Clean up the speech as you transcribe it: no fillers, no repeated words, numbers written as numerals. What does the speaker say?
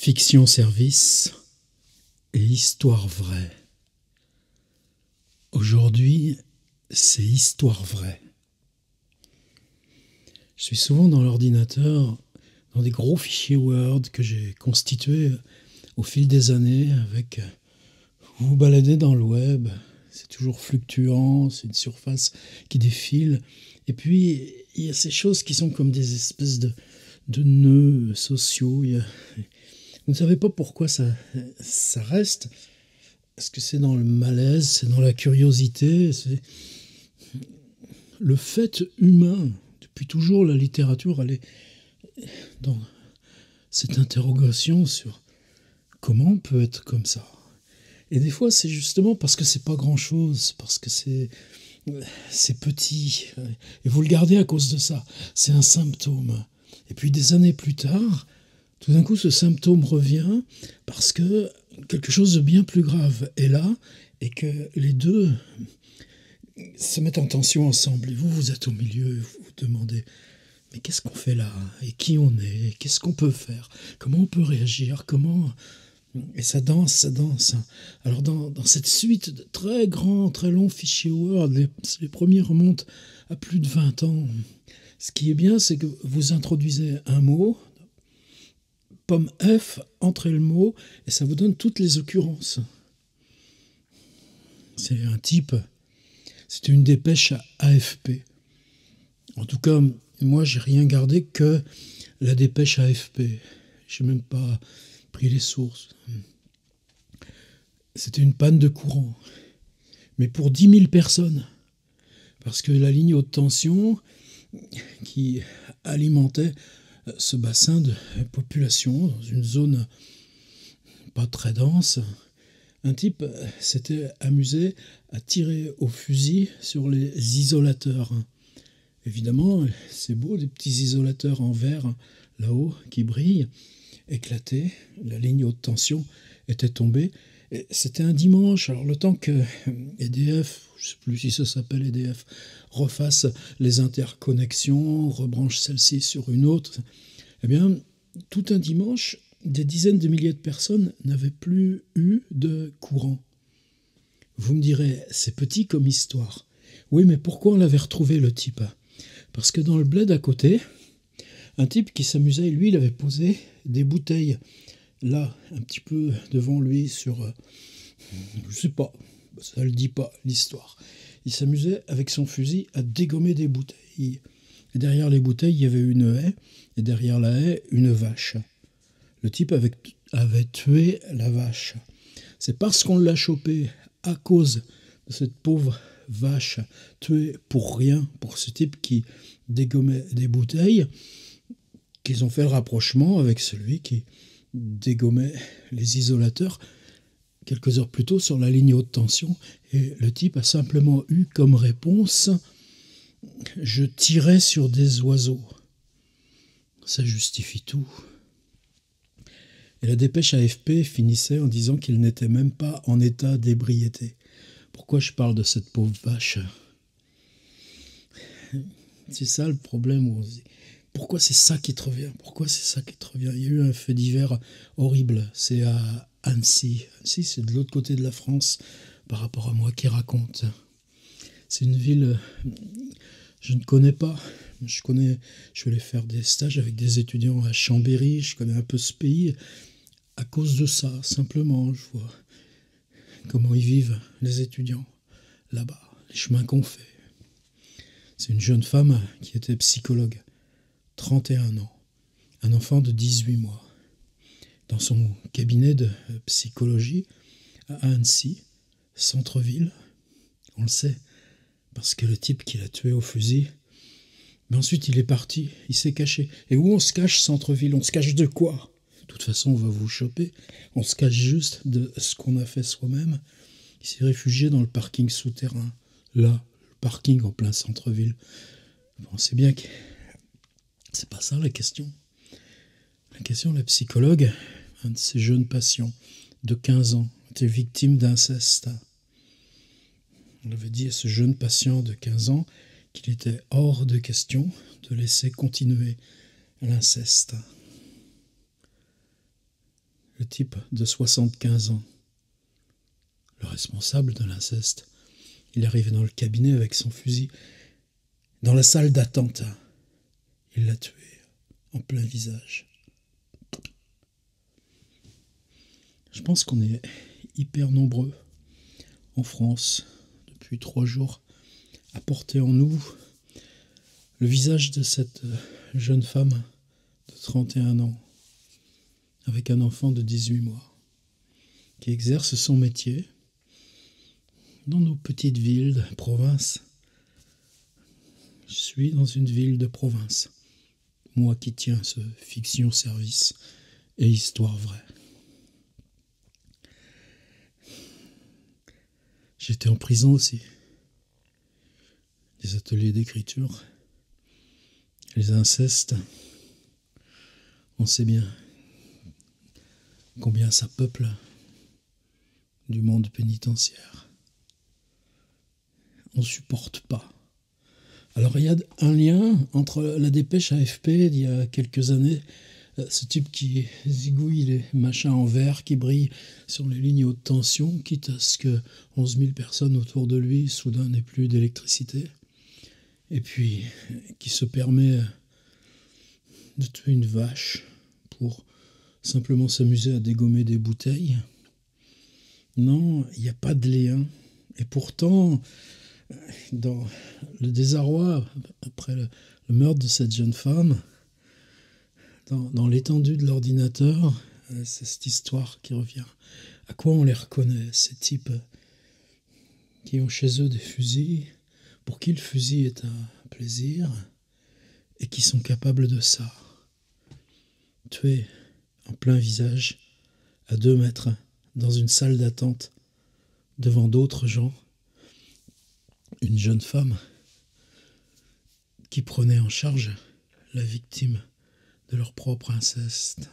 Fiction service et histoire vraie. Aujourd'hui, c'est histoire vraie. Je suis souvent dans l'ordinateur, dans des gros fichiers Word que j'ai constitués au fil des années avec... Vous vous baladez dans le web, c'est toujours fluctuant, c'est une surface qui défile. Et puis, il y a ces choses qui sont comme des espèces de nœuds sociaux. Vous ne savez pas pourquoi ça reste. Est-ce que c'est dans le malaise, c'est dans la curiosité, c'est le fait humain. Depuis toujours, la littérature, elle est dans cette interrogation sur comment on peut être comme ça. Et des fois, c'est justement parce que c'est pas grand-chose, parce que c'est petit. Et vous le gardez à cause de ça. C'est un symptôme. Et puis des années plus tard, tout d'un coup, ce symptôme revient parce que quelque chose de bien plus grave est là et que les deux se mettent en tension ensemble. Et vous êtes au milieu, vous vous demandez « Mais qu'est-ce qu'on fait là? Et qui on est? Qu'est-ce qu'on peut faire? Comment on peut réagir? Comment... » Et ça danse, ça danse. Alors dans cette suite de très grands, très longs fichiers Word, les premiers remontent à plus de 20 ans. Ce qui est bien, c'est que vous introduisez un mot, pomme F, entrez le mot, et ça vous donne toutes les occurrences. C'est un type, c'était une dépêche à AFP. En tout cas, moi, j'ai rien gardé que la dépêche AFP. Je n'ai même pas pris les sources. C'était une panne de courant. Mais pour 10 000 personnes. Parce que la ligne haute tension qui alimentait ce bassin de population dans une zone pas très dense, un type s'était amusé à tirer au fusil sur les isolateurs. Évidemment, c'est beau, des petits isolateurs en verre là-haut qui brillent, éclatés. La ligne haute tension était tombée. Et c'était un dimanche, alors le temps que EDF, je ne sais plus si ça s'appelle EDF, refasse les interconnexions, rebranche celle-ci sur une autre, eh bien, tout un dimanche, des dizaines de milliers de personnes n'avaient plus eu de courant. Vous me direz, c'est petit comme histoire. Oui, mais pourquoi on l'avait retrouvé, le type? Parce que dans le bled à côté, un type qui s'amusait, lui, il avait posé des bouteilles là, un petit peu devant lui, sur... je sais pas, ça le dit pas, l'histoire. Il s'amusait avec son fusil à dégommer des bouteilles. Et derrière les bouteilles, il y avait une haie, et derrière la haie, une vache. Le type avait tué la vache. C'est parce qu'on l'a chopé à cause de cette pauvre vache tuée pour rien, pour ce type qui dégommait des bouteilles, qu'ils ont fait le rapprochement avec celui qui dégommait les isolateurs quelques heures plus tôt sur la ligne haute tension. Et le type a simplement eu comme réponse « Je tirais sur des oiseaux ». Ça justifie tout. Et la dépêche AFP finissait en disant qu'il n'était même pas en état d'ébriété. Pourquoi je parle de cette pauvre vache? C'est ça le problème. Où on se dit, pourquoi c'est ça qui te revient? Pourquoi c'est ça qui te revient? Il y a eu un fait divers horrible. C'est à Annecy. Annecy, c'est de l'autre côté de la France par rapport à moi qui raconte. C'est une ville... Je ne connais pas. Je suis allé faire des stages avec des étudiants à Chambéry. Je connais un peu ce pays. À cause de ça, simplement, je vois comment ils vivent, les étudiants, là-bas, les chemins qu'on fait. C'est une jeune femme qui était psychologue, 31 ans, un enfant de 18 mois. Dans son cabinet de psychologie à Annecy, centre-ville, on le sait, parce que le type qui l'a tué au fusil, mais ensuite il est parti, il s'est caché. Et où on se cache, centre-ville? On se cache de quoi? De toute façon, on va vous choper. On se cache juste de ce qu'on a fait soi-même. Il s'est réfugié dans le parking souterrain. Là, le parking en plein centre-ville. Bon, c'est bien que c'est pas ça la question. La question, la psychologue, un de ses jeunes patients de 15 ans, était victime d'inceste. On avait dit à ce jeune patient de 15 ans qu'il était hors de question de laisser continuer l'inceste. le type de 75 ans, le responsable de l'inceste. Il arrive dans le cabinet avec son fusil. Dans la salle d'attente, il l'a tué en plein visage. Je pense qu'on est hyper nombreux en France depuis 3 jours à porter en nous le visage de cette jeune femme de 31 ans avec un enfant de 18 mois qui exerce son métier dans nos petites villes de province. Je suis dans une ville de province, moi qui tiens ce fiction service et histoire vraie. J'étais en prison aussi. Des ateliers d'écriture, les incestes. On sait bien combien ça peuple du monde pénitentiaire. On ne supporte pas. Alors il y a un lien entre la dépêche AFP d'il y a quelques années, ce type qui zigouille les machins en verre qui brillent sur les lignes haute tension, quitte à ce que 11 000 personnes autour de lui soudain n'aient plus d'électricité, et puis qui se permet de tuer une vache pour simplement s'amuser à dégommer des bouteilles. Non, il n'y a pas de lien. Et pourtant, dans le désarroi après le meurtre de cette jeune femme, dans l'étendue de l'ordinateur, c'est cette histoire qui revient. À quoi on les reconnaît, ces types qui ont chez eux des fusils, pour qui le fusil est un plaisir, et qui sont capables de ça. Tuer en plein visage, à 2 mètres, dans une salle d'attente, devant d'autres gens, une jeune femme qui prenait en charge la victime de leur propre inceste.